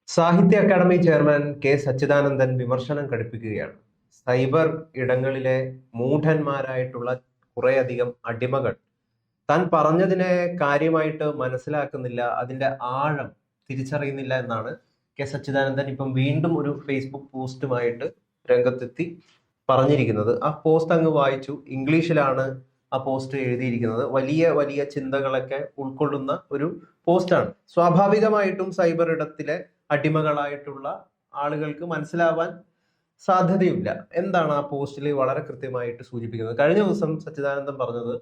സാഹിത്യ academy chairman K Sachidanandan വിമർശനം ഘടിപ്പിക്കുകയാണ്. Cyber ഇടങ്ങളിലെ മൂഢന്മാരായിട്ടുള്ള കുറേയധികം അടിമകൾ താൻ പറഞ്ഞതിനെ കാര്യമായിട്ട് മനസ്സിലാക്കുന്നില്ല, അതിന്റെ ആഴം തിരിച്ചറിയുന്നില്ല എന്നാണ് കെ സച്ചിദാനന്ദൻ ഇപ്പം വീണ്ടും ഒരു ഫേസ്ബുക്ക് പോസ്റ്റുമായിട്ട് രംഗത്തെത്തി പറഞ്ഞിരിക്കുന്നത്. ആ പോസ്റ്റ് അങ്ങ് വായിച്ചു. ഇംഗ്ലീഷിലാണ് ആ പോസ്റ്റ് എഴുതിയിരിക്കുന്നത്. വലിയ വലിയ ചിന്തകളൊക്കെ ഉൾക്കൊള്ളുന്ന ഒരു പോസ്റ്റാണ്. സ്വാഭാവികമായിട്ടും സൈബർ ഇടത്തിലെ അടിമകളായിട്ടുള്ള ആളുകൾക്ക് മനസ്സിലാവാൻ സാധ്യതയില്ല. എന്താണ് ആ പോസ്റ്റിൽ വളരെ കൃത്യമായിട്ട് സൂചിപ്പിക്കുന്നത്? കഴിഞ്ഞ ദിവസം സച്ചിദാനന്ദൻ പറഞ്ഞത്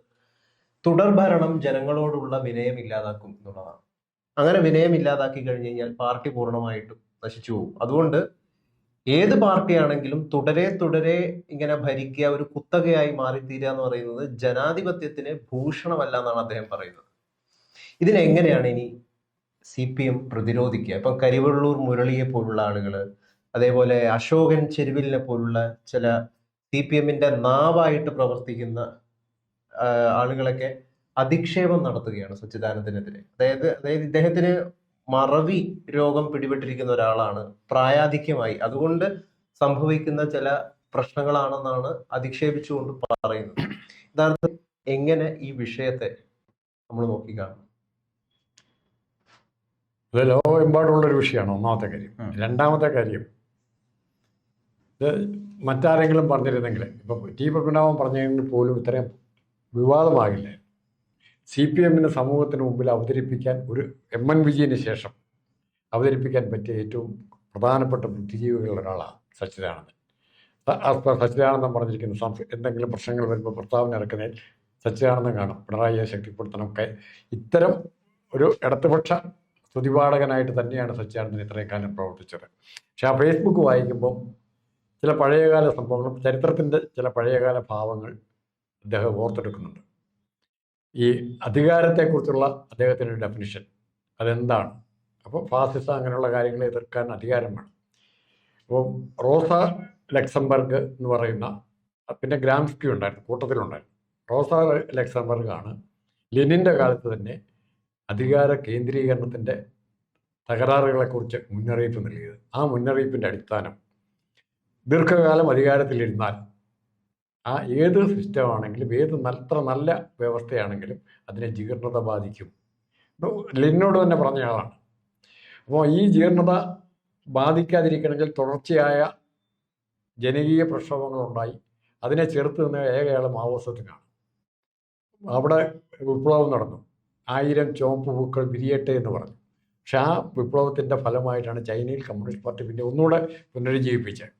തുടർഭരണം ജനങ്ങളോടുള്ള വിനയം ഇല്ലാതാക്കും എന്നുള്ളതാണ്. അങ്ങനെ വിനയം ഇല്ലാതാക്കി കഴിഞ്ഞു കഴിഞ്ഞാൽ പാർട്ടി പൂർണ്ണമായിട്ടും നശിച്ചു പോകും. അതുകൊണ്ട് ഏത് പാർട്ടിയാണെങ്കിലും തുടരെ തുടരെ ഇങ്ങനെ ഭരിക്കുക, ഒരു കുത്തകയായി മാറിത്തീരുക എന്ന് പറയുന്നത് ജനാധിപത്യത്തിന് ഭൂഷണമല്ല എന്നാണ് അദ്ദേഹം പറയുന്നത്. ഇതിനെങ്ങനെയാണ് ഇനി CPM പ്രതിരോധിക്കുക? ഇപ്പൊ കരിവള്ളൂർ മുരളിയെ പോലുള്ള ആളുകൾ, അതേപോലെ അശോകൻ ചെരുവിലിനെ പോലുള്ള ചില CPM-ന്റെ നാവായിട്ട് പ്രവർത്തിക്കുന്ന ആളുകളൊക്കെ അധിക്ഷേപം നടത്തുകയാണ് സച്ചിദാനന്ദനെതിരെ. അതായത് ഇദ്ദേഹത്തിന് മറവി രോഗം പിടിപെട്ടിരിക്കുന്ന ഒരാളാണ്, പ്രായാധിക്യമായി, അതുകൊണ്ട് സംഭവിക്കുന്ന ചില പ്രശ്നങ്ങളാണെന്നാണ് അധിക്ഷേപിച്ചുകൊണ്ട് പറയുന്നത്. യഥാർത്ഥത്തിൽ എങ്ങനെ ഈ വിഷയത്തെ നമ്മൾ നോക്കിക്കാണും? ഇത് ലോകമെമ്പാടുള്ളൊരു വിഷയമാണ് ഒന്നാമത്തെ കാര്യം. രണ്ടാമത്തെ കാര്യം, ഇത് മറ്റാരെങ്കിലും പറഞ്ഞിരുന്നെങ്കിൽ, ഇപ്പം ടി പത്മനാഭൻ പറഞ്ഞെങ്കിൽ പോലും ഇത്രയും വിവാദമാകില്ല. CPM-ന് സമൂഹത്തിന് മുമ്പിൽ അവതരിപ്പിക്കാൻ, ഒരു MN വിജയന് ശേഷം അവതരിപ്പിക്കാൻ പറ്റിയ ഏറ്റവും പ്രധാനപ്പെട്ട ബുദ്ധിജീവികളിൽ ഒരാളാണ് സച്ചിദാനന്ദൻ. സച്ചിദാനന്ദൻ പറഞ്ഞിരിക്കുന്ന എന്തെങ്കിലും പ്രശ്നങ്ങൾ വരുമ്പോൾ പ്രസ്താവന ഇറക്കുന്നതിൽ സച്ചിദാനന്ദൻ കാണും പിണറായിയെ ശക്തിപ്പെടുത്തണമൊക്കെ. ഇത്തരം ഒരു ഇടതുപക്ഷ സ്തുതിപാഠകനായിട്ട് തന്നെയാണ് സച്ചിദാനന്ദൻ ഇത്രയും കാലം പ്രവർത്തിച്ചത്. പക്ഷെ ആ ഫേസ്ബുക്ക് വായിക്കുമ്പോൾ ചില പഴയകാല സംഭവങ്ങളും ചരിത്രത്തിൻ്റെ ചില പഴയകാല ഭാവങ്ങൾ അദ്ദേഹം ഓർത്തെടുക്കുന്നുണ്ട്. ഈ അധികാരത്തെക്കുറിച്ചുള്ള അദ്ദേഹത്തിൻ്റെ ഡെഫിനിഷൻ അതെന്താണ്? അപ്പോൾ ഫാസിസം അങ്ങനെയുള്ള കാര്യങ്ങളെ എതിർക്കാൻ അധികാരം വേണം. അപ്പോൾ റോസ ലക്സംബർഗ് എന്ന് പറയുന്ന, പിന്നെ ഗ്രാംസ്കി ഉണ്ടായിരുന്നു, കൂട്ടത്തിലുണ്ടായിരുന്നു. റോസ ലക്സംബർഗാണ് ലെനിൻ്റെ കാലത്ത് തന്നെ അധികാര കേന്ദ്രീകരണത്തിൻ്റെ തകരാറുകളെക്കുറിച്ച് മുന്നറിയിപ്പ് നൽകിയത്. ആ മുന്നറിയിപ്പിൻ്റെ അടിസ്ഥാനം, ദീർഘകാലം അധികാരത്തിലിരുന്നാൽ ആ ഏത് സിസ്റ്റമാണെങ്കിലും, ഏത് എത്ര നല്ല വ്യവസ്ഥയാണെങ്കിലും അതിനെ ജീർണത ബാധിക്കും. ലെനിനോട് തന്നെ പറഞ്ഞ ആളാണ്. അപ്പോൾ ഈ ജീർണത ബാധിക്കാതിരിക്കണമെങ്കിൽ തുടർച്ചയായ ജനകീയ പ്രക്ഷോഭങ്ങളുണ്ടായി. അതിനെ ചെറുത്ത് നിന്ന് ഏകയാൾ മാവോസത്തിനാണ്. അവിടെ വിപ്ലവം നടന്നു. 1000 ചുവപ്പ് പൂക്കൾ വിരിയട്ടെ എന്ന് പറഞ്ഞു. പക്ഷെ ആ വിപ്ലവത്തിൻ്റെ ഫലമായിട്ടാണ് ചൈനയിൽ കമ്മ്യൂണിസ്റ്റ് പാർട്ടി പിന്നെ ഒന്നുകൂടെ പുനരുജ്ജീവിപ്പിച്ചത്.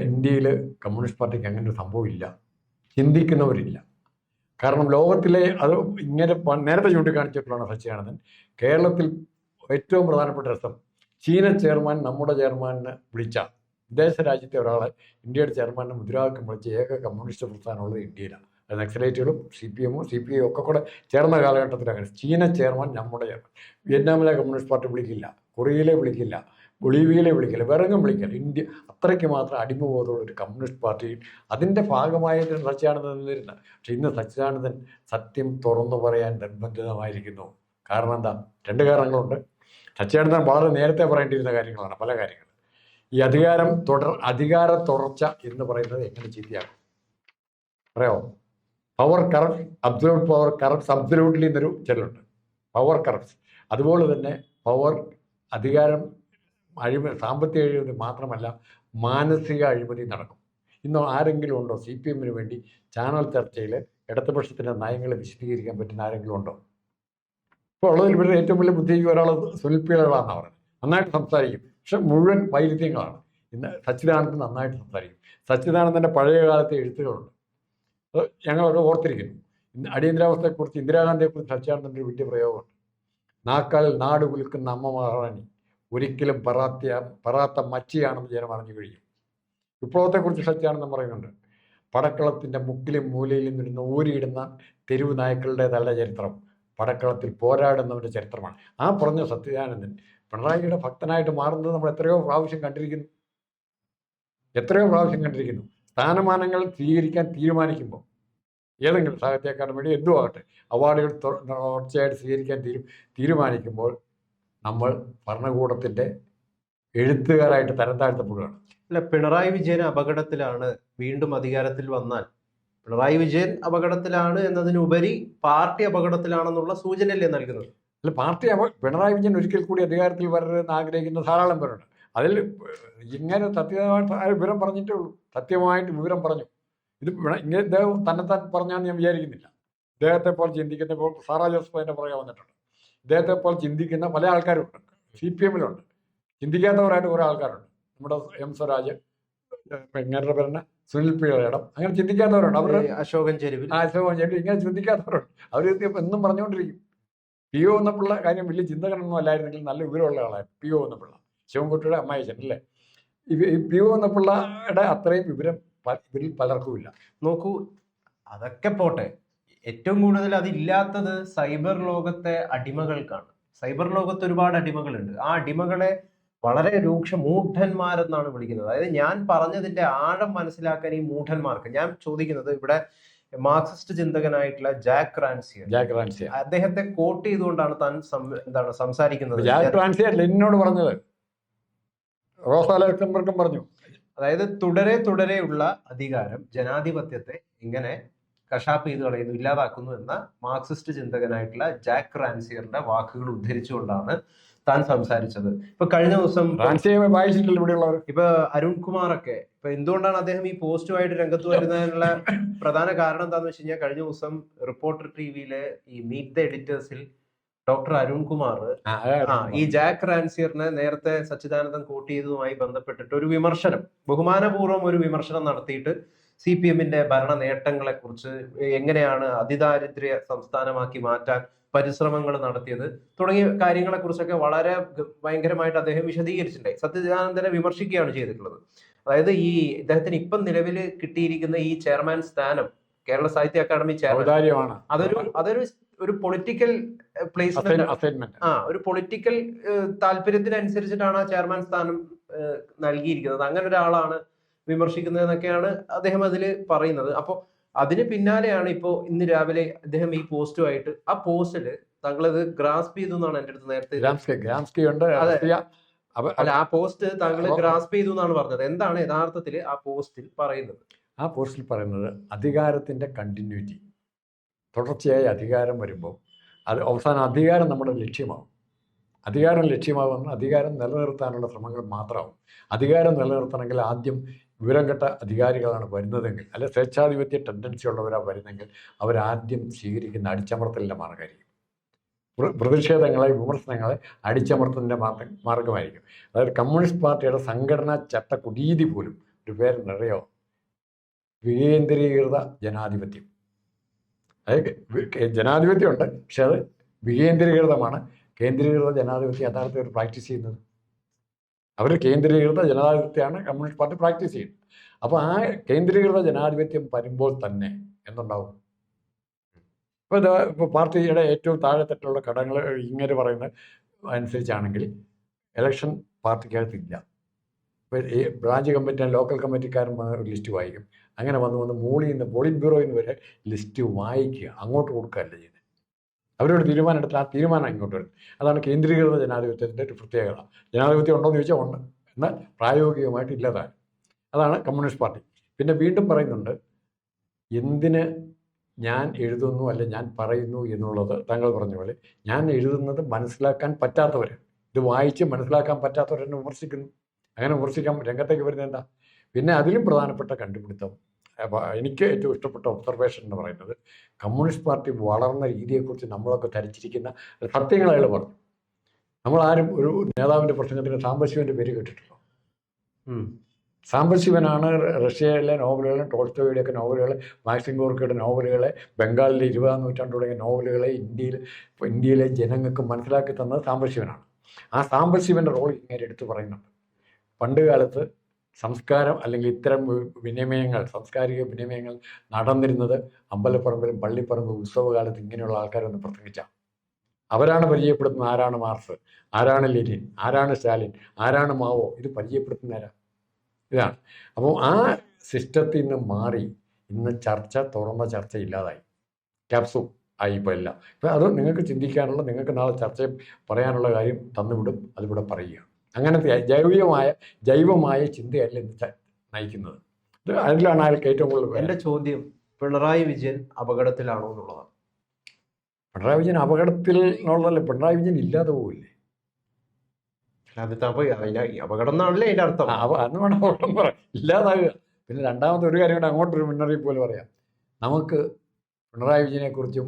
ഇന്ത്യയിൽ കമ്മ്യൂണിസ്റ്റ് പാർട്ടിക്ക് അങ്ങനെ ഒരു സംഭവമില്ല, ചിന്തിക്കുന്നവരില്ല. കാരണം ലോകത്തിലെ, അത് ഇങ്ങനെ നേരത്തെ ചൂണ്ടിക്കാണിച്ചിട്ടുള്ളതാണ് സച്ചിദാനന്ദൻ, കേരളത്തിൽ ഏറ്റവും പ്രധാനപ്പെട്ട രസം, ചീന ചെയർമാൻ നമ്മുടെ ചെയർമാനിനെ വിളിച്ച, വിദേശ രാജ്യത്തെ ഒരാളെ ഇന്ത്യയുടെ ചെയർമാനെ മുദ്രാവാക്യം വിളിച്ച ഏക കമ്മ്യൂണിസ്റ്റ് പ്രസ്ഥാനമുള്ളത് ഇന്ത്യയിലാണ്. അത് നക്സലൈറ്റുകളും CPM-ഉം CPI ഒക്കെ കൂടെ ചേർന്ന കാലഘട്ടത്തിലാണ് ചീന ചെയർമാൻ നമ്മുടെ ചെയർമാൻ. വിയറ്റ്നാമിലെ കമ്മ്യൂണിസ്റ്റ് പാർട്ടി വിളിക്കില്ല, കൊറിയയിലെ വിളിക്കില്ല, ബൊളീവിയയിലെ വിളിക്കില്ല, വേറെങ്ങും വിളിക്കില്ല. ഇന്ത്യ അത്രയ്ക്ക് മാത്രം അടിമബോധമുള്ള ഒരു കമ്മ്യൂണിസ്റ്റ് പാർട്ടിയിൽ അതിൻ്റെ ഭാഗമായിട്ട് സച്ചിദാനന്ദൻ നിന്നിരുന്നത്. പക്ഷെ ഇന്ന് സച്ചിദാനന്ദൻ സത്യം തുറന്നു പറയാൻ നിർബന്ധിതമായിരിക്കുന്നു. കാരണം എന്താ? 2 കാരണങ്ങളുണ്ട്. സച്ചിദാനന്ദൻ വളരെ നേരത്തെ പറയേണ്ടിയിരുന്ന കാര്യങ്ങളാണ് പല കാര്യങ്ങൾ. ഈ അധികാര തുടർച്ച എന്ന് പറയുന്നത് എങ്ങനെ ചീത്തയാകും പറയാമോ? Power corrupt, absolute power corrupt absolutely എന്നൊരു ചൊല്ലുണ്ട്. Power corrupt. അതുപോലെ തന്നെ അധികാരം സാമ്പത്തിക അഴിമതി മാത്രമല്ല, മാനസിക അഴിമതി നടക്കും. ഇന്ന് ആരെങ്കിലും ഉണ്ടോ CPM-ന് വേണ്ടി ചാനൽ ചർച്ചയിൽ ഇടതുപക്ഷത്തിൻ്റെ നയങ്ങൾ വിശദീകരിക്കാൻ പറ്റുന്ന ആരെങ്കിലും ഉണ്ടോ? ഇപ്പോൾ ഉള്ളതിൽ ഇവരുടെ ഏറ്റവും വലിയ ബുദ്ധിജീവി ഒരാൾ സുനിൽ പിള്ളകളാണെന്ന് പറയുന്നത്. നന്നായിട്ട് സംസാരിക്കും, പക്ഷെ മുഴുവൻ വൈരുദ്ധ്യങ്ങളാണ്. ഇന്ന് സച്ചിദാനന്ദൻ നന്നായിട്ട് സംസാരിക്കും. സച്ചിദാനന്ദൻ്റെ പഴയ കാലത്തെ എഴുത്തുകളുണ്ട്, അത് ഞങ്ങളൊക്കെ ഓർത്തിരിക്കുന്നു. അടിയന്തരാവസ്ഥയെക്കുറിച്ച്, ഇന്ദിരാഗാന്ധിയെക്കുറിച്ച് സച്ചിദാനന്ദൻ്റെ വലിയ പ്രയോഗമുണ്ട്. നാക്കാൽ നാട് കുലുക്കുന്ന അമ്മ മഹാറാണി ഒരിക്കലും പറാത്ത മച്ചിയാണെന്ന് ജനം അറിഞ്ഞു കഴിയും. വിപ്ലവത്തെക്കുറിച്ച് സച്ചിദാനന്ദൻ പറയുന്നുണ്ട്. പടക്കളത്തിൻ്റെ മുക്കിലും മൂലയിലും നിന്ന് ഊരിയിടുന്ന തെരുവ് നായ്ക്കളുടേതല്ല ചരിത്രം, പടക്കളത്തിൽ പോരാടുന്നവൻ്റെ ചരിത്രമാണ്. ആ പറഞ്ഞ സച്ചിദാനന്ദൻ പിണറായിയുടെ ഭക്തനായിട്ട് മാറുന്നത് നമ്മൾ എത്രയോ പ്രാവശ്യം കണ്ടിരിക്കുന്നു. സ്ഥാനമാനങ്ങൾ സ്വീകരിക്കാൻ തീരുമാനിക്കുമ്പോൾ, ഏതെങ്കിലും സാഹിത്യ അക്കാദമിയുടെ എന്തും ആകട്ടെ, അവാർഡുകൾ തുടർച്ചയായിട്ട് സ്വീകരിക്കാൻ തീരുമാനിക്കുമ്പോൾ നമ്മൾ ഭരണകൂടത്തിൻ്റെ എഴുത്തുകാരായിട്ട് തരം താഴ്ത്തപ്പെടുകയാണ്. അല്ല, പിണറായി വിജയൻ അപകടത്തിലാണ്, വീണ്ടും അധികാരത്തിൽ വന്നാൽ പിണറായി വിജയൻ അപകടത്തിലാണ് എന്നതിനുപരി പാർട്ടി അപകടത്തിലാണെന്നുള്ള സൂചനയല്ലേ നൽകുന്നത്? അല്ല, പിണറായി വിജയൻ ഒരിക്കൽ കൂടി അധികാരത്തിൽ വരരുതെന്ന് ആഗ്രഹിക്കുന്ന ധാരാളം പേരുണ്ട്. അതിൽ ഇങ്ങനെ സത്യമായിട്ട് വിവരം പറഞ്ഞിട്ടേ ഉള്ളൂ. സത്യമായിട്ട് വിവരം പറഞ്ഞു. ഇങ്ങനെ ഇദ്ദേഹം തന്നെത്താൻ പറഞ്ഞാന്ന് ഞാൻ വിചാരിക്കുന്നില്ല. ഇദ്ദേഹത്തെ പോലെ ചിന്തിക്കുന്ന, ഇപ്പോൾ സാറാ ജോസഫ് അതിൻ്റെ പുറകെ വന്നിട്ടുണ്ട്. ഇദ്ദേഹത്തെ പോലെ ചിന്തിക്കുന്ന പല ആൾക്കാരുണ്ട്. CPM-ലുണ്ട്. ചിന്തിക്കാത്തവരായിട്ട് കുറേ ആൾക്കാരുണ്ട്. നമ്മുടെ എം സ്വരാജ്, ഇങ്ങനെ പറഞ്ഞ സുനിൽ പിള്ളയിടം, അങ്ങനെ ചിന്തിക്കാത്തവരുണ്ട്. അവർ അശോകൻ ചെരുവിൽ ഇങ്ങനെ ചിന്തിക്കാത്തവരുണ്ട്. അവർ എന്നും പറഞ്ഞുകൊണ്ടിരിക്കും. PO എന്നപിള്ള കാര്യം വലിയ ചിന്തകനൊന്നും അല്ലായിരുന്നെങ്കിൽ നല്ല വിവരമുള്ള ആളായിരുന്നു PO എന്നപിള്ള. ശിവൻകുട്ടിയുടെ അമ്മായിച്ചൻ അല്ലേ. ഈ PO എന്നപിള്ളയുടെ അത്രയും വിവരം ഇവരിൽ പലർക്കുമില്ല. നോക്കൂ, അതൊക്കെ പോട്ടെ, ഏറ്റവും കൂടുതൽ അതില്ലാത്തത് സൈബർ ലോകത്തെ അടിമകൾക്കാണ്. സൈബർ ലോകത്ത് ഒരുപാട് അടിമകളുണ്ട്. ആ അടിമകളെ വളരെ മൂഢന്മാരെന്നാണ് വിളിക്കുന്നത്. അതായത് ഞാൻ പറഞ്ഞതിന്റെ ആഴം മനസ്സിലാക്കാൻ ഈ മൂഢന്മാർക്ക്, ഞാൻ ചോദിക്കുന്നത് ഇവിടെ മാർക്സിസ്റ്റ് ചിന്തകനായിട്ടുള്ള ജാക്ക് റാൻസിയർ അദ്ദേഹത്തെ കോട്ട് ചെയ്തുകൊണ്ടാണ് താൻ എന്താണ് സംസാരിക്കുന്നത്. ജാക്ക് റാൻസിയർ ലെനിനോട് പറഞ്ഞത് റോസാ ലക്സംബർഗും പറഞ്ഞു. അതായത് തുടരെയുള്ള അധികാരം ജനാധിപത്യത്തെ ഇങ്ങനെ കശാപ്പ് ചെയ്ത് കളയുന്നു, ഇല്ലാതാക്കുന്നു എന്ന മാർക്സിസ്റ്റ് ചിന്തകനായിട്ടുള്ള ജാക്ക് റാൻസിയറിന്റെ വാക്കുകൾ ഉദ്ധരിച്ചുകൊണ്ടാണ് താൻ സംസാരിച്ചത്. ഇപ്പൊ കഴിഞ്ഞ ദിവസം ഇപ്പൊ അരുൺകുമാറൊക്കെ, ഇപ്പൊ എന്തുകൊണ്ടാണ് അദ്ദേഹം ഈ പോസ്റ്റുമായിട്ട് രംഗത്ത് വരുന്നതിനുള്ള പ്രധാന കാരണം എന്താന്ന് വെച്ച് കഴിഞ്ഞാൽ, കഴിഞ്ഞ ദിവസം റിപ്പോർട്ടർ ടിവിയിലെ ഈ മീറ്റ് ദ എഡിറ്റേഴ്സിൽ ഡോക്ടർ അരുൺകുമാർ ഈ ജാക്ക് റാൻസിയറിനെ നേരത്തെ സച്ചിദാനന്ദൻ കോട്ട് ചെയ്തതുമായി ബന്ധപ്പെട്ടിട്ട് ഒരു വിമർശനം, ബഹുമാനപൂർവ്വം ഒരു വിമർശനം നടത്തിയിട്ട് CPM-ന്റെ ഭരണ നേട്ടങ്ങളെ കുറിച്ച്, എങ്ങനെയാണ് അതിദാരിദ്ര്യ സംസ്ഥാനമാക്കി മാറ്റാൻ പരിശ്രമങ്ങൾ നടത്തിയത് തുടങ്ങിയ കാര്യങ്ങളെ കുറിച്ചൊക്കെ വളരെ ഭയങ്കരമായിട്ട് അദ്ദേഹം വിശദീകരിച്ചിട്ടുണ്ടായി. സച്ചിദാനന്ദനെ വിമർശിക്കുകയാണ് ചെയ്തിട്ടുള്ളത്. അതായത് ഈ ഇദ്ദേഹത്തിന് ഇപ്പം നിലവിൽ കിട്ടിയിരിക്കുന്ന ഈ ചെയർമാൻ സ്ഥാനം, കേരള സാഹിത്യ അക്കാദമി ചെയർമാൻ, അതൊരു പൊളിറ്റിക്കൽ പ്ലേസ്മെന്റ്, ഒരു പൊളിറ്റിക്കൽ താല്പര്യത്തിനനുസരിച്ചിട്ടാണ് ആ ചെയർമാൻ സ്ഥാനം നൽകിയിരിക്കുന്നത്. അങ്ങനെ ഒരാളാണ് വിമർശിക്കുന്നത് എന്നൊക്കെയാണ് അദ്ദേഹം അതിൽ പറയുന്നത്. അപ്പോൾ അതിന് പിന്നാലെയാണ് ഇപ്പോ ഇന്ന് രാവിലെ അദ്ദേഹം ഈ പോസ്റ്റുമായിട്ട്, ആ പോസ്റ്റില് താങ്കളത് ഗ്രാസ്പ് ചെയ്തു എന്നാണ് എൻ്റെ അടുത്ത് നേരത്തെ, അല്ല ആ പോസ്റ്റ് താങ്കൾ ഗ്രാസ്പ് ചെയ്തു എന്നാണ് പറഞ്ഞത്. എന്താണ് യഥാർത്ഥത്തിൽ ആ പോസ്റ്റിൽ പറയുന്നത്? ആ പോസ്റ്റിൽ പറയുന്നത് അധികാരത്തിന്റെ കണ്ടിന്യൂറ്റി, തുടർച്ചയായി അധികാരം വരുമ്പോൾ അത് അവസാനം അധികാരം നമ്മുടെ ലക്ഷ്യമാവും. അധികാരം ലക്ഷ്യമാവുന്ന അധികാരം നിലനിർത്താനുള്ള ശ്രമങ്ങൾ മാത്രമാവും. അധികാരം നിലനിർത്തണമെങ്കിൽ ആദ്യം വിവരം കെട്ട അധികാരികളാണ് വരുന്നതെങ്കിൽ, അല്ലെ സ്വേച്ഛാധിപത്യ ടെൻഡൻസി ഉള്ളവരാണ് വരുന്നെങ്കിൽ, അവരാദ്യം സ്വീകരിക്കുന്ന അടിച്ചമർത്തലിൻ്റെ മാർഗമായിരിക്കും. പ്രതിഷേധങ്ങളെ, വിമർശനങ്ങളെ അടിച്ചമർത്തലിൻ്റെ മാർഗമായിരിക്കും. അതായത് കമ്മ്യൂണിസ്റ്റ് പാർട്ടിയുടെ സംഘടനാ ചട്ടക്കുടീതി പോലും ഒരു പേരെന്നറിയോ, വികേന്ദ്രീകൃത ജനാധിപത്യം. അതായത് ജനാധിപത്യമുണ്ട്, പക്ഷെ അത് വികേന്ദ്രീകൃതമാണ്. കേന്ദ്രീകൃത ജനാധിപത്യം യഥാർത്ഥത്തിൽ അവർ പ്രാക്ടീസ് ചെയ്യുന്നത്. അവർ കേന്ദ്രീകൃത ജനാധിപത്യമാണ് കമ്മ്യൂണിസ്റ്റ് പാർട്ടി പ്രാക്ടീസ് ചെയ്യുന്നത്. അപ്പോൾ ആ കേന്ദ്രീകൃത ജനാധിപത്യം വരുമ്പോൾ തന്നെ എന്തുണ്ടാവും? ഇപ്പോൾ പാർട്ടിയുടെ ഏറ്റവും താഴെത്തട്ടുള്ള ഘടകങ്ങൾ ഇങ്ങനെ പറയുന്ന അനുസരിച്ചാണെങ്കിൽ ഇലക്ഷൻ പാർട്ടിക്കകത്തില്ല. ഇപ്പോൾ ഈ ബ്രാഞ്ച് കമ്മിറ്റി, ലോക്കൽ കമ്മിറ്റിക്കാരൻ ഒരു ലിസ്റ്റ് വായിക്കും. അങ്ങനെ വന്ന് മോളിൽ നിന്ന്, പോളിറ്റ് ബ്യൂറോയിൽ നിന്ന് വരെ ലിസ്റ്റ് വായിക്കുക, അങ്ങോട്ട് കൊടുക്കുകയല്ല ചെയ്യുന്നത്. അവരോട് തീരുമാനം എടുത്താൽ ആ തീരുമാനം ഇങ്ങോട്ട് വരും. അതാണ് കേന്ദ്രീകൃത ജനാധിപത്യത്തിൻ്റെ ഒരു പ്രത്യേകത. ജനാധിപത്യം ഉണ്ടോ എന്ന് ചോദിച്ചാൽ ഉണ്ട്, എന്നാൽ പ്രായോഗികമായിട്ട് ഇല്ലതാണ്. അതാണ് കമ്മ്യൂണിസ്റ്റ് പാർട്ടി. പിന്നെ വീണ്ടും പറയുന്നുണ്ട്, എന്തിന് ഞാൻ എഴുതുന്നു അല്ലെ ഞാൻ പറയുന്നു എന്നുള്ളത് താങ്കൾ പറഞ്ഞ പോലെ, ഞാൻ എഴുതുന്നത് മനസ്സിലാക്കാൻ പറ്റാത്തവർ, ഇത് വായിച്ച് മനസ്സിലാക്കാൻ പറ്റാത്തവരെന്നെ വിമർശിക്കുന്നു. അങ്ങനെ വിമർശിക്കാൻ രംഗത്തേക്ക് വരുന്നത് എന്താ? പിന്നെ അതിലും പ്രധാനപ്പെട്ട കണ്ടുപിടുത്തം, എനിക്ക് ഏറ്റവും ഇഷ്ടപ്പെട്ട ഒബ്സർവേഷൻ എന്ന് പറയുന്നത്, കമ്മ്യൂണിസ്റ്റ് പാർട്ടി വളർന്ന രീതിയെക്കുറിച്ച് നമ്മളൊക്കെ ധരിച്ചിരിക്കുന്ന സത്യങ്ങൾ അയാൾ പറഞ്ഞു. നമ്മളാരും ഒരു നേതാവിൻ്റെ പ്രസംഗത്തിന് സാംബശിവൻ്റെ പേര് കേട്ടിട്ടുള്ളൂ. സാംബശിവനാണ് റഷ്യയിലെ നോവലുകളും ടോൾസ്റ്റോയുടെയൊക്കെ നോവലുകൾ, മാക്സിം ഗോർക്കിയുടെ നോവലുകളെ, ബംഗാളിലെ 20-ാം നൂറ്റാണ്ട് തുടങ്ങിയ നോവലുകളെ ഇന്ത്യയിലെ ജനങ്ങൾക്ക് മനസ്സിലാക്കി തന്നത് സാംബശിവനാണ്. ആ സാംബശിവൻ്റെ റോൾ ഇങ്ങനെ എടുത്തു പറയുന്നുണ്ട്. പണ്ട് കാലത്ത് സംസ്കാരം അല്ലെങ്കിൽ ഇത്തരം വിനിമയങ്ങൾ, സാംസ്കാരിക വിനിമയങ്ങൾ നടന്നിരുന്നത് അമ്പലപ്പറമ്പിലും പള്ളിപ്പറമ്പ് ഉത്സവകാലത്ത് ഇങ്ങനെയുള്ള ആൾക്കാരൊന്ന് പ്രസംഗിച്ച അവരാണ് പരിചയപ്പെടുത്തുന്നത്. ആരാണ് മാർക്സ്, ആരാണ് ലെനിൻ, ആരാണ് സ്റ്റാലിൻ, ആരാണ് മാവോ, ഇത് പരിചയപ്പെടുത്തുന്നവരാ. ഇതാണ്. അപ്പോൾ ആ സിസ്റ്റത്തിൽ നിന്ന് മാറി ഇന്ന് തുറന്ന ചർച്ച ഇല്ലാതായി, ക്യാപ്സൂൾ ആയി ഇപ്പോൾ എല്ലാം. ഇപ്പം അത് നിങ്ങൾക്ക് ചിന്തിക്കാനുള്ള, നിങ്ങൾക്ക് നാളെ ചർച്ച പറയാനുള്ള കാര്യം തന്നുവിടും, അതിവിടെ പറയുക. അങ്ങനത്തെ ജൈവമായ ചിന്തയല്ല ഇത് നയിക്കുന്നത്. ഇത് അതിലാണ് അയാൾക്ക് ഏറ്റവും കൂടുതൽ എന്റെ ചോദ്യം പിണറായി വിജയൻ അപകടത്തിലാണോ എന്നുള്ളതാണ്. പിണറായി വിജയൻ അപകടത്തിൽ എന്നുള്ളതല്ല, പിണറായി വിജയൻ ഇല്ലാതെ പോകില്ലേ? അപകടം എന്നാണല്ലേ അതിന്റെ അർത്ഥം. അന്ന് വേണം അപകടം പറയാം, ഇല്ലാതാകുക. പിന്നെ രണ്ടാമത്തെ ഒരു കാര്യം കൂടെ അങ്ങോട്ടൊരു മുന്നറിയിപ്പ് പോലെ പറയാം. നമുക്ക് പിണറായി വിജയനെക്കുറിച്ചും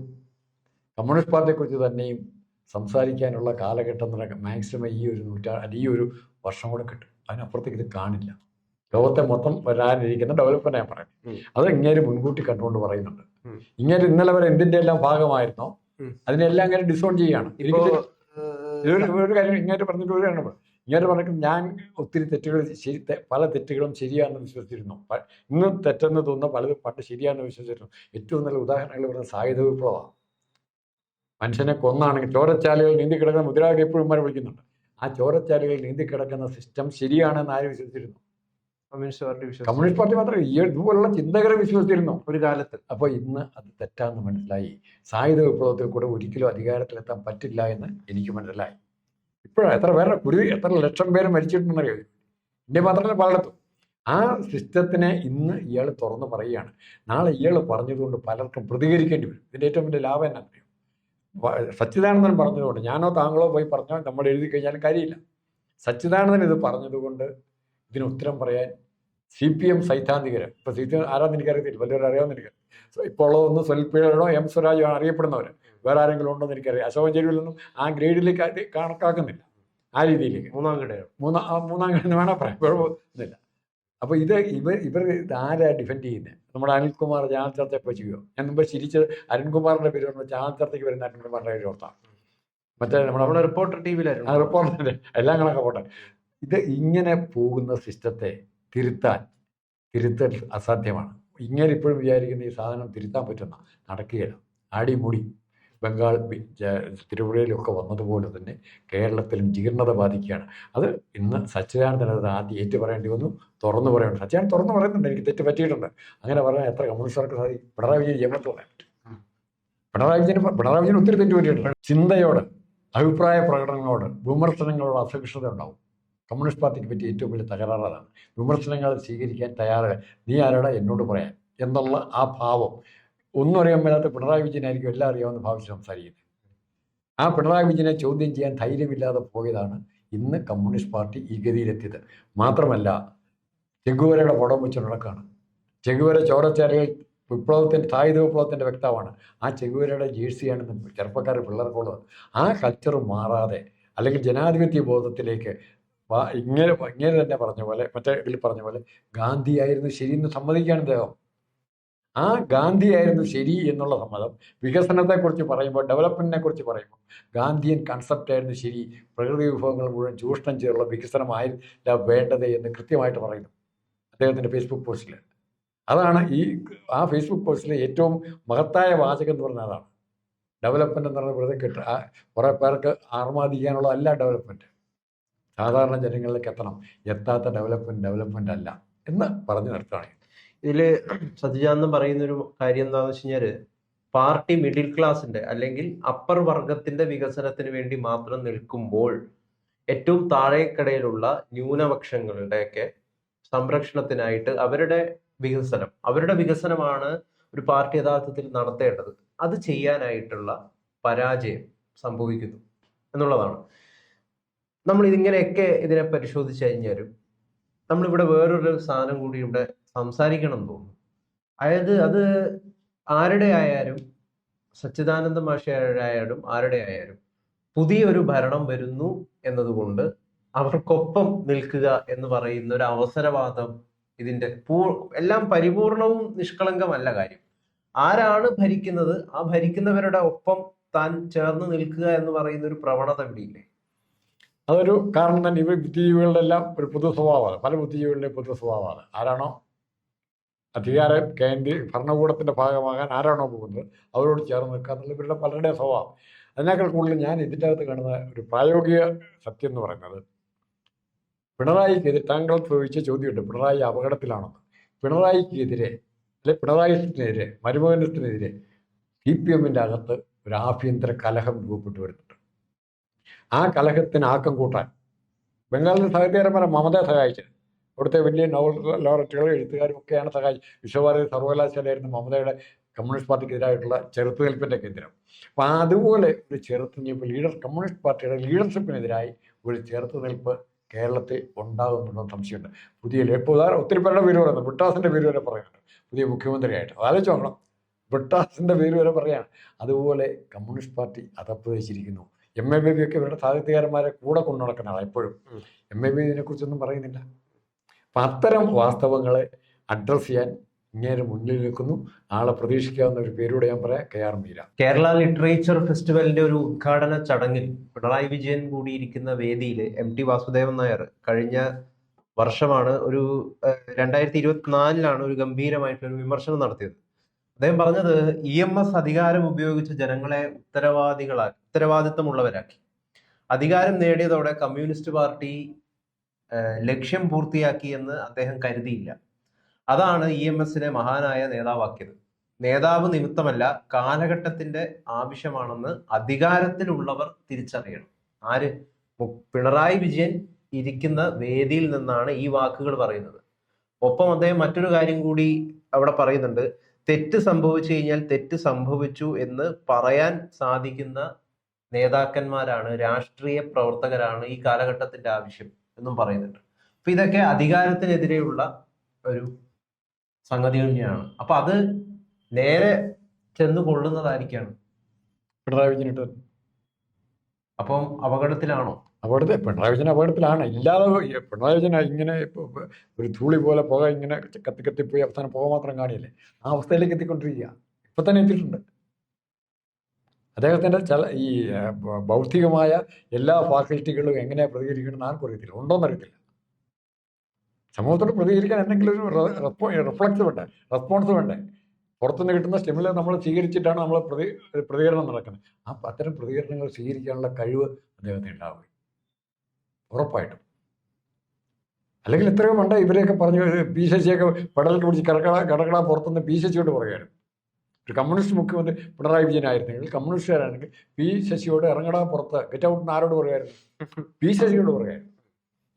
കമ്മ്യൂണിസ്റ്റ് പാർട്ടിയെക്കുറിച്ച് തന്നെയും സംസാരിക്കാനുള്ള കാലഘട്ടം മാക്സിമം ഈ ഒരു വർഷം കൂടെ കിട്ടും. അതിനപ്പുറത്തേക്ക് ഇത് കാണില്ല. ലോകത്തെ മൊത്തം വരാനിരിക്കുന്ന ഡെവലപ്മെന്റ് ഞാൻ പറയാം. അത് ഇങ്ങനെ മുൻകൂട്ടി കണ്ടുകൊണ്ട് പറയുന്നുണ്ട്. ഇങ്ങനെ ഇന്നലെ വരെ എന്തിന്റെ എല്ലാം ഭാഗമായിരുന്നോ അതിനെല്ലാം ഇങ്ങനെ ഡിസോൺ ചെയ്യാണ്. ഒരു കാര്യം ഇങ്ങനെ പറഞ്ഞിട്ട് ഒരു കാര്യം ഇങ്ങനെ പറഞ്ഞിട്ട് ഞാൻ ഒത്തിരി പല തെറ്റുകളും ശരിയാണെന്ന് വിശ്വസിച്ചിരുന്നു. ഇന്ന് തെറ്റെന്ന് തോന്നുന്ന പലതും പണ്ട് ശരിയാണെന്ന് വിശ്വസിച്ചിരുന്നു. ഏറ്റവും നല്ല ഉദാഹരണങ്ങൾ പറഞ്ഞ സായുധ വിപ്ലവമാണ്. മനുഷ്യനെ കൊന്നാണെങ്കിൽ ചോരച്ചാലുകൾ നീന്തി കിടക്കുന്ന മുദ്രാവാക്യം എപ്പോഴും വിളിക്കുന്നുണ്ട്. ആ ചോരച്ചാലുകൾ നീന്തി കിടക്കുന്ന സിസ്റ്റം ശരിയാണെന്ന് ആരും വിശ്വസിച്ചിരുന്നു? കമ്മ്യൂണിസ്റ്റ് പാർട്ടി മാത്രമല്ല, ഇതുപോലുള്ള ചിന്തകരെ വിശ്വസിച്ചിരുന്നു ഒരു കാലത്ത്. അപ്പോൾ ഇന്ന് അത് തെറ്റാന്ന് മനസ്സിലായി. സായുധ വിപ്ലവത്തിൽ കൂടെ ഒരിക്കലും അധികാരത്തിലെത്താൻ പറ്റില്ല എന്ന് എനിക്ക് മനസ്സിലായി. ഇപ്പോഴാണ് എത്ര ലക്ഷം പേര് മരിച്ചിട്ടുണ്ടെന്നറിയോ? ഇന്ത്യ മാത്രമല്ല പലയിടത്തും. ആ സിസ്റ്റത്തിനെ ഇന്ന് ഇയാൾ തുറന്ന് പറയുകയാണ്. നാളെ ഇയാൾ പറഞ്ഞതുകൊണ്ട് പലർക്കും പ്രതികരിക്കേണ്ടി വരും. ഇതിൻ്റെ ഏറ്റവും വലിയ ലാഭം എന്നറിയോ? സച്ചിദാനന്ദൻ പറഞ്ഞതുകൊണ്ട് ഞാനോ താങ്കളോ പോയി പറഞ്ഞോ നമ്മൾ എഴുതി കഴിഞ്ഞാലും കാര്യമില്ല. സച്ചിദാനന്ദൻ ഇത് പറഞ്ഞതുകൊണ്ട് ഇതിന് ഉത്തരം പറയാൻ CPM സൈദ്ധാന്തികർ, ഇപ്പോൾ CPM ആരാന്ന് എനിക്കറിയത്തില്ല, വല്ലവരും അറിയാമെന്ന് എനിക്കറിയാം. ഇപ്പോൾ ഉള്ളതൊന്നും സ്വൽപ്പീഴോ M സ്വരാജോ ആണ് അറിയപ്പെടുന്നവർ. വേറെ ആരെങ്കിലും ഉണ്ടോ എന്ന് എനിക്കറിയാം. അശോകൻ ചെരുവിലൊന്നും ആ ഗ്രേഡിലേക്ക് കണക്കാക്കുന്നില്ല, ആ രീതിയിലേക്ക്. മൂന്നാം ഘടന വേണം പറയാം, കുഴപ്പമൊന്നുമില്ല. അപ്പോൾ ഇവർ ആരാ ഡിഫെൻഡ് ചെയ്യുന്നത്? നമ്മുടെ അനിൽകുമാർ ചാനൽ ചർച്ചയൊക്കെ ചെയ്യുമോ? ഞാൻ മുമ്പ് ചിരിച്ചത് അരുൺകുമാറിൻ്റെ പേര് പറഞ്ഞാൽ ചാനൽ ചർച്ചയ്ക്ക് വരുന്ന അരുൺകുമാറിൻ്റെ പേര് ഓർത്താണ്. മറ്റേ നമ്മുടെ റിപ്പോർട്ടർ TV-യിലായിരുന്നു. റിപ്പോർട്ടറിൻ്റെ എല്ലാം കണക്കെ പോട്ടെ. ഇത് ഇങ്ങനെ പോകുന്ന സിസ്റ്റത്തെ തിരുത്തൽ അസാധ്യമാണ്. ഇങ്ങനെ ഇപ്പോഴും വിചാരിക്കുന്ന ഈ സാധനം തിരുത്താൻ പറ്റുന്ന നടക്കുകയില്ല. ആടിമൂടി ബംഗാൾ തിരുപ്പുഴയിലൊക്കെ വന്നതുപോലെ തന്നെ കേരളത്തിലും ജീർണത ബാധിക്കുകയാണ്. അത് ഇന്ന് സച്ചിദാനന്ദൻ അത് ആദ്യം ഏറ്റു പറയേണ്ടി വന്നു, തുറന്നു പറയണം. സച്ചിദാനന്ദൻ തുറന്നു പറയുന്നുണ്ട്, എനിക്ക് തെറ്റ് പറ്റിയിട്ടുണ്ട്. അങ്ങനെ പറയാൻ എത്ര കമ്മ്യൂണിസ്റ്റുകാർക്ക് സാധിക്കും? പിണറായി വിജയൻ ജയമത്ത് പറയാൻ പറ്റും. പിണറായി വിജയൻ ഒത്തിരി തെറ്റ് പറ്റിയിട്ടുണ്ട്. ചിന്തയോട്, അഭിപ്രായ പ്രകടനങ്ങളോട്, വിമർശനങ്ങളോട് അസഹിഷ്ണുത ഉണ്ടാവും. കമ്മ്യൂണിസ്റ്റ് പാർട്ടിക്ക് പറ്റി ഏറ്റവും വലിയ തകരാറാണ് വിമർശനങ്ങൾ സ്വീകരിക്കാൻ തയ്യാറ്. നീ ആരാടാ എന്നോട് പറയാൻ എന്നുള്ള ആ ഭാവം. ഒന്നും അറിയാൻ മേലാത്ത പിണറായി വിജയനായിരിക്കും എല്ലാം അറിയാമെന്ന് ഭാവിച്ച് സംസാരിക്കുന്നത്. ആ പിണറായി വിജയനെ ചോദ്യം ചെയ്യാൻ ധൈര്യമില്ലാതെ പോയതാണ് ഇന്ന് കമ്മ്യൂണിസ്റ്റ് പാർട്ടി ഈ ഗതിയിലെത്തിയത്. മാത്രമല്ല, ചെഗുവേരയുടെ പടം വെച്ച് നടക്കുകയാണ്. ചെഗുവേര ചോരച്ചാലുകൾ സായുധ വിപ്ലവത്തിൻ്റെ വ്യക്താവാണ്. ആ ചെഗുവേരയുടെ ജേഴ്സിയാണ് ചെറുപ്പക്കാർ പിള്ളേർക്കുള്ളത്. ആ കൾച്ചർ മാറാതെ, അല്ലെങ്കിൽ ജനാധിപത്യ ബോധത്തിലേക്ക് ഇങ്ങനെ തന്നെ പറഞ്ഞ പോലെ, മറ്റേ ഇതിൽ പറഞ്ഞ പോലെ ഗാന്ധിയായിരുന്നു ശരിയെന്ന് സമ്മതിക്കുകയാണ് അദ്ദേഹം. ആ ഗാന്ധിയായിരുന്നു ശരി എന്നുള്ള സമ്മതം വികസനത്തെക്കുറിച്ച് പറയുമ്പോൾ, ഡെവലപ്മെൻറ്റിനെ കുറിച്ച് പറയുമ്പോൾ ഗാന്ധിയൻ കൺസെപ്റ്റായിരുന്നു ശരി, പ്രകൃതി വിഭവങ്ങൾ മുഴുവൻ ചൂഷണം ചെയ്തുള്ള വികസനമായില്ല വേണ്ടത് എന്ന് കൃത്യമായിട്ട് പറയുന്നു അദ്ദേഹത്തിൻ്റെ ഫേസ്ബുക്ക് പോസ്റ്റിൽ. അതാണ് ആ ഫേസ്ബുക്ക് പോസ്റ്റിലെ ഏറ്റവും മഹത്തായ വാചകം എന്ന് പറഞ്ഞാൽ അതാണ്. ഡെവലപ്മെൻറ്റ് എന്ന് പറഞ്ഞാൽ വെറുതെ കുറേ പേർക്ക് ആർമാദിക്കാനുള്ള അല്ല ഡെവലപ്മെൻറ്റ്, സാധാരണ ജനങ്ങളിലേക്ക് എത്താത്ത ഡെവലപ്മെൻ്റ് അല്ല എന്ന് പറഞ്ഞു നിർത്തുകയാണ്. ഇതിൽ സച്ചിദാനന്ദൻ പറയുന്നൊരു കാര്യം എന്താണെന്ന് വെച്ച് കഴിഞ്ഞാൽ, പാർട്ടി മിഡിൽ ക്ലാസിന്റെ അല്ലെങ്കിൽ അപ്പർ വർഗത്തിന്റെ വികസനത്തിന് വേണ്ടി മാത്രം നിൽക്കുമ്പോൾ ഏറ്റവും താഴേക്കടയിലുള്ള ന്യൂനപക്ഷങ്ങളുടെയൊക്കെ സംരക്ഷണത്തിനായിട്ട് അവരുടെ വികസനമാണ് ഒരു പാർട്ടി യഥാർത്ഥത്തിൽ നടത്തേണ്ടത്. അത് ചെയ്യാനായിട്ടുള്ള പരാജയം സംഭവിക്കുന്നു എന്നുള്ളതാണ്. നമ്മൾ ഇതിനെ പരിശോധിച്ചു കഴിഞ്ഞാലും നമ്മളിവിടെ വേറൊരു സാധനം കൂടി ഇവിടെ സംസാരിക്കണം എന്ന് തോന്നുന്നു. അതായത് അത് ആരുടെ ആയാലും, സച്ചിദാനന്ദ മാഷയായാലും ആരുടെ ആയാലും, പുതിയൊരു ഭരണം വരുന്നു എന്നതുകൊണ്ട് അവർക്കൊപ്പം നിൽക്കുക എന്ന് പറയുന്ന ഒരു അവസരവാദം ഇതിന്റെ എല്ലാം പരിപൂർണവും നിഷ്കളങ്കമല്ല കാര്യം. ആരാണ് ഭരിക്കുന്നത്, ആ ഭരിക്കുന്നവരുടെ ഒപ്പം താൻ ചേർന്ന് നിൽക്കുക എന്ന് പറയുന്ന ഒരു പ്രവണത ഇവിടെയില്ലേ? അതൊരു കാരണം തന്നെ. ഇവർ ബുദ്ധിജീവികളുടെ എല്ലാം ഒരു പൊതു സ്വഭാവമാണ്, പല ബുദ്ധിജീവികളുടെയും പൊതു സ്വഭാവമാണ്. ആരാണോ ഭരണകൂടത്തിൻ്റെ ഭാഗമാകാൻ ആരാണോ പോകുന്നത് അവരോട് ചേർന്ന് നിൽക്കുക എന്നുള്ള ഇവരുടെ പലരുടെയും സ്വഭാവം. അതിനേക്കാൾ കൂടുതൽ ഞാൻ ഇതിൻ്റെ അകത്ത് കാണുന്ന ഒരു പ്രായോഗിക സത്യം എന്ന് പറയുന്നത്, പിണറായിക്കെതിരെ താങ്കൾ ചോദിച്ച ചോദ്യമുണ്ട്, പിണറായി അപകടത്തിലാണെന്ന്. പിണറായിക്കെതിരെ പിണറായിനെതിരെ മരുമകനത്തിനെതിരെ CPM-ൻ്റെ അകത്ത് ഒരു ആഭ്യന്തര കലഹം രൂപപ്പെട്ടു വരുന്നുണ്ട്. ആ കലഹത്തിന് ആക്കം കൂട്ടാൻ ബംഗാളിലെ സാഹിത്യകാരന്മാരെ മമതയെ സഹായിച്ചത്. അവിടുത്തെ വലിയ നോവൽ ലോററ്റുകളും എഴുത്തുകാരും ഒക്കെയാണ് സഹായിച്ചത്. വിശ്വഭാരതി സർവകലാശാലയായിരുന്നു മമതയുടെ കമ്മ്യൂണിസ്റ്റ് പാർട്ടിക്കെതിരായിട്ടുള്ള ചെറുത്തുനിൽപ്പിൻ്റെ കേന്ദ്രം. അപ്പം അതുപോലെ ഒരു ചെറുത്തുനിൽപ്പ് കമ്മ്യൂണിസ്റ്റ് പാർട്ടിയുടെ ലീഡർഷിപ്പിനെതിരായി ഒരു ചെറുത്തുനിൽപ്പ് കേരളത്തിൽ ഉണ്ടാകുന്നുണ്ടോ സംശയമുണ്ട്. ഇപ്പോൾ ഒത്തിരി പേരുടെ പേര് പറയുന്നത്, ബ്രിട്ടാസിൻ്റെ പേര് വരെ പറയുന്നുണ്ട് പുതിയ മുഖ്യമന്ത്രിയായിട്ട്. ആലോചിച്ച് നോക്കണം, ബ്രിട്ടാസിൻ്റെ പേര് വരെ പറയാണ്. അതുപോലെ കമ്മ്യൂണിസ്റ്റ് പാർട്ടി അതപ്പതിച്ചിരിക്കുന്നു. എം.എ. ബേബിയൊക്കെ ഇവരുടെ സാഹിത്യകാരന്മാരെ കൂടെ കൊണ്ടു നടക്കുന്നതാണ് എപ്പോഴും. എം.എ. ബേബി ഇതിനെക്കുറിച്ചൊന്നും പറയുന്നില്ല. അപ്പം അത്തരം വാസ്തവങ്ങളെ അഡ്രസ്സ് ചെയ്യാൻ ഇങ്ങനെ മുന്നിൽ നിൽക്കുന്നു. ആളെ പ്രതീക്ഷിക്കാവുന്ന ഒരു പേരൂടെ ഞാൻ പറയാം, KR മീര. കേരള ലിറ്ററേച്ചർ ഫെസ്റ്റിവലിന്റെ ഒരു ഉദ്ഘാടന ചടങ്ങിൽ പിണറായി വിജയൻ കൂടിയിരിക്കുന്ന വേദിയിൽ MT വാസുദേവൻ നായർ കഴിഞ്ഞ വർഷമാണ് 2024 ഒരു ഗംഭീരമായിട്ടൊരു വിമർശനം നടത്തിയത്. അദ്ദേഹം പറഞ്ഞത് EMS അധികാരം ഉപയോഗിച്ച് ജനങ്ങളെ ഉത്തരവാദിത്തമുള്ളവരാക്കി. അധികാരം നേടിയതോടെ കമ്മ്യൂണിസ്റ്റ് പാർട്ടി ലക്ഷ്യം പൂർത്തിയാക്കി എന്ന് അദ്ദേഹം കരുതിയില്ല. അതാണ് EMSനെ മഹാനായ നേതാവാക്കിയത്. നേതാവ് നിമിത്തമല്ല, കാലഘട്ടത്തിന്റെ ആവശ്യമാണെന്ന് അധികാരത്തിലുള്ളവർ തിരിച്ചറിയണം. ആര്? പിണറായി വിജയൻ ഇരിക്കുന്ന വേദിയിൽ നിന്നാണ് ഈ വാക്കുകൾ പറയുന്നത്. ഒപ്പം അദ്ദേഹം മറ്റൊരു കാര്യം കൂടി അവിടെ പറയുന്നുണ്ട്. തെറ്റ് സംഭവിച്ചു കഴിഞ്ഞാൽ തെറ്റ് സംഭവിച്ചു എന്ന് പറയാൻ സാധിക്കുന്ന നേതാക്കന്മാരാണ്, രാഷ്ട്രീയ പ്രവർത്തകരാണ് ഈ കാലഘട്ടത്തിന്റെ ആവശ്യം എന്നും പറയുന്നുണ്ട്. അപ്പൊ ഇതൊക്കെ അധികാരത്തിനെതിരെയുള്ള ഒരു സംഗതികൾ തന്നെയാണ്. അപ്പൊ അത് നേരെ ചെന്ന് കൊള്ളുന്നതായിരിക്കാണ് പിണറായി വിജയനിട്ട്. അപ്പം അപകടത്തിലാണോ? പിണറായി വിജയൻ അപകടത്തിലാണ്. ഇല്ലാതെ പിണറായി വിജയൻ ഇങ്ങനെ ഒരു ധൂളി പോലെ പുക ഇങ്ങനെ കത്തിപ്പോയി അവസാനം പുക മാത്രം കാണിയല്ലേ, ആ അവസ്ഥയിലേക്ക് എത്തിക്കൊണ്ടിരിക്കുക. ഇപ്പം തന്നെ എത്തിയിട്ടുണ്ട്. അദ്ദേഹത്തിൻ്റെ ഈ ബൗദ്ധികമായ എല്ലാ ഫാക്കൽറ്റികളും എങ്ങനെയാണ് പ്രതികരിക്കണമെന്ന് ആർക്കും അറിയത്തില്ല, ഉണ്ടോയെന്നറിയത്തില്ല. സമൂഹത്തോട് പ്രതികരിക്കാൻ എന്തെങ്കിലും ഒരു റിഫ്ലക്സ് വേണ്ടേ, റെസ്പോൺസ് വേണ്ടേ. പുറത്തുനിന്ന് കിട്ടുന്ന സ്റ്റിമുലേ നമ്മൾ സ്വീകരിച്ചിട്ടാണ് നമ്മൾ പ്രതികരണം നടക്കുന്നത്. അത്തരം പ്രതികരണങ്ങൾ സ്വീകരിക്കാനുള്ള കഴിവ് അദ്ദേഹത്തിന് ഉണ്ടാവുക ഉറപ്പായിട്ടും. അല്ലെങ്കിൽ എത്രയോ വേണ്ട ഇവരെയൊക്കെ പറഞ്ഞു പി ശശിയൊക്കെ പെടലിൽ പിടിച്ച് കടകള പുറത്തുനിന്ന് പി ശശിയോട് പറയുമായിരുന്നു. ഒരു കമ്മ്യൂണിസ്റ്റ് മുഖ്യമന്ത്രി പിണറായി വിജയനായിരുന്നെങ്കിൽ, കമ്മ്യൂണിസ്റ്റുകാരാണെങ്കിൽ പി ശശിയോട് ഇറങ്ങടാ പുറത്ത്, ഗെറ്റ് ഔട്ട് എന്ന് ആരോട് പറയുമായിരുന്നു? പി ശശിയോട് പറയുമായിരുന്നു.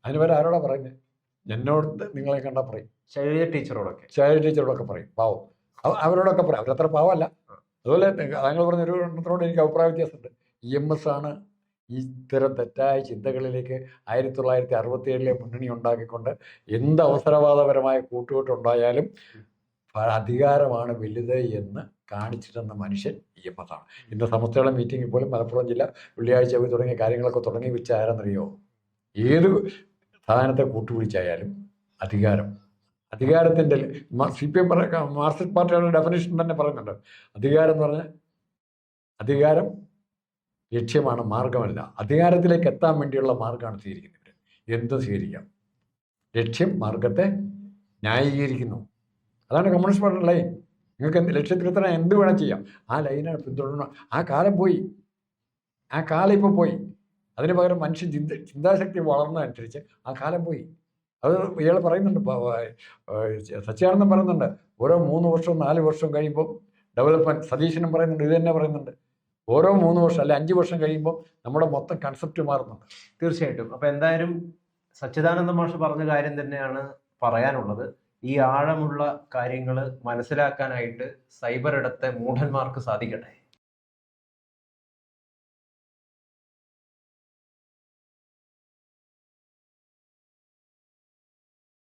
അതിന് വരെ ആരോടാ പറയുന്നത്? എന്നോട് നിങ്ങളെ കണ്ടാൽ പറയും, ശൈലജ ടീച്ചറോടൊക്കെ പറയും. പാവം അവരോടൊക്കെ പറയും. അവരത്ര പാവമല്ല. അതുപോലെ താങ്കൾ പറഞ്ഞൊരു എണ്ണത്തിനോട് എനിക്ക് അഭിപ്രായ വ്യത്യാസമുണ്ട്. EMS ആണ് ഇത്തരം തെറ്റായ ചിന്തകളിലേക്ക് 1967 മുന്നണി ഉണ്ടാക്കിക്കൊണ്ട് എന്ത് അവസരവാദപരമായ കൂട്ടുകെട്ടുണ്ടായാലും അധികാരമാണ് വലുത് എന്ന് കാണിച്ചിരുന്ന മനുഷ്യൻ EMS ആണ്. ഇന്ന് സമസ്തയുടെ മീറ്റിങ്ങിൽ പോലും മലപ്പുറം ജില്ല വെള്ളിയാഴ്ച തുടങ്ങിയ കാര്യങ്ങളൊക്കെ തുടങ്ങി വെച്ച ആരെന്നറിയോ? ഏത് സാധനത്തെ കൂട്ടുപിടിച്ചായാലും അധികാരത്തിൻ്റെ CPM മാർക്സിസ്റ്റ് പാർട്ടിയുടെ ഡെഫിനേഷൻ തന്നെ പറയുന്നുണ്ട്. അധികാരം എന്ന് പറഞ്ഞാൽ അധികാരം ലക്ഷ്യമാണ്, മാർഗമല്ല. അധികാരത്തിലേക്ക് എത്താൻ വേണ്ടിയുള്ള മാർഗമാണ് സ്വീകരിക്കുന്നത്. എന്തും സ്വീകരിക്കാം. ലക്ഷ്യം മാർഗത്തെ ന്യായീകരിക്കുന്നു. അതാണ് കമ്മ്യൂണിസ്റ്റ് പാർട്ടിയുടെ ലൈൻ. നിങ്ങൾക്ക് ലക്ഷ്യത്തിലെത്താൻ എന്ത് വേണം ചെയ്യാം. ആ ലൈനാണ് പിന്തുടരണം. ആ കാലം പോയി, ആ കാലം ഇപ്പോൾ പോയി. അതിന് പകരം മനുഷ്യൻ ചിന്താശക്തി വളർന്നതനുസരിച്ച് ആ കാലം പോയി. അത് ഇയാൾ പറയുന്നുണ്ട്, സച്ചിദാനന്ദൻ പറയുന്നുണ്ട്. ഓരോ 3 വർഷവും 4 വർഷവും കഴിയുമ്പോൾ ഡെവലപ്മെൻറ്റ്, സതീശനും പറയുന്നുണ്ട്, ഇത് തന്നെ പറയുന്നുണ്ട്. ഓരോ 3 വർഷം അല്ലെ 5 വർഷം കഴിയുമ്പോൾ നമ്മുടെ മൊത്തം കൺസെപ്റ്റ് മാറുന്നുണ്ട്. തീർച്ചയായിട്ടും. അപ്പൊ എന്തായാലും സച്ചിദാനന്ദ മാഷ് പറഞ്ഞ കാര്യം തന്നെയാണ് പറയാനുള്ളത്. ഈ ആഴമുള്ള കാര്യങ്ങൾ മനസ്സിലാക്കാനായിട്ട് സൈബർ ഇടത്തെ മൂഢന്മാർക്ക് സാധിക്കട്ടെ.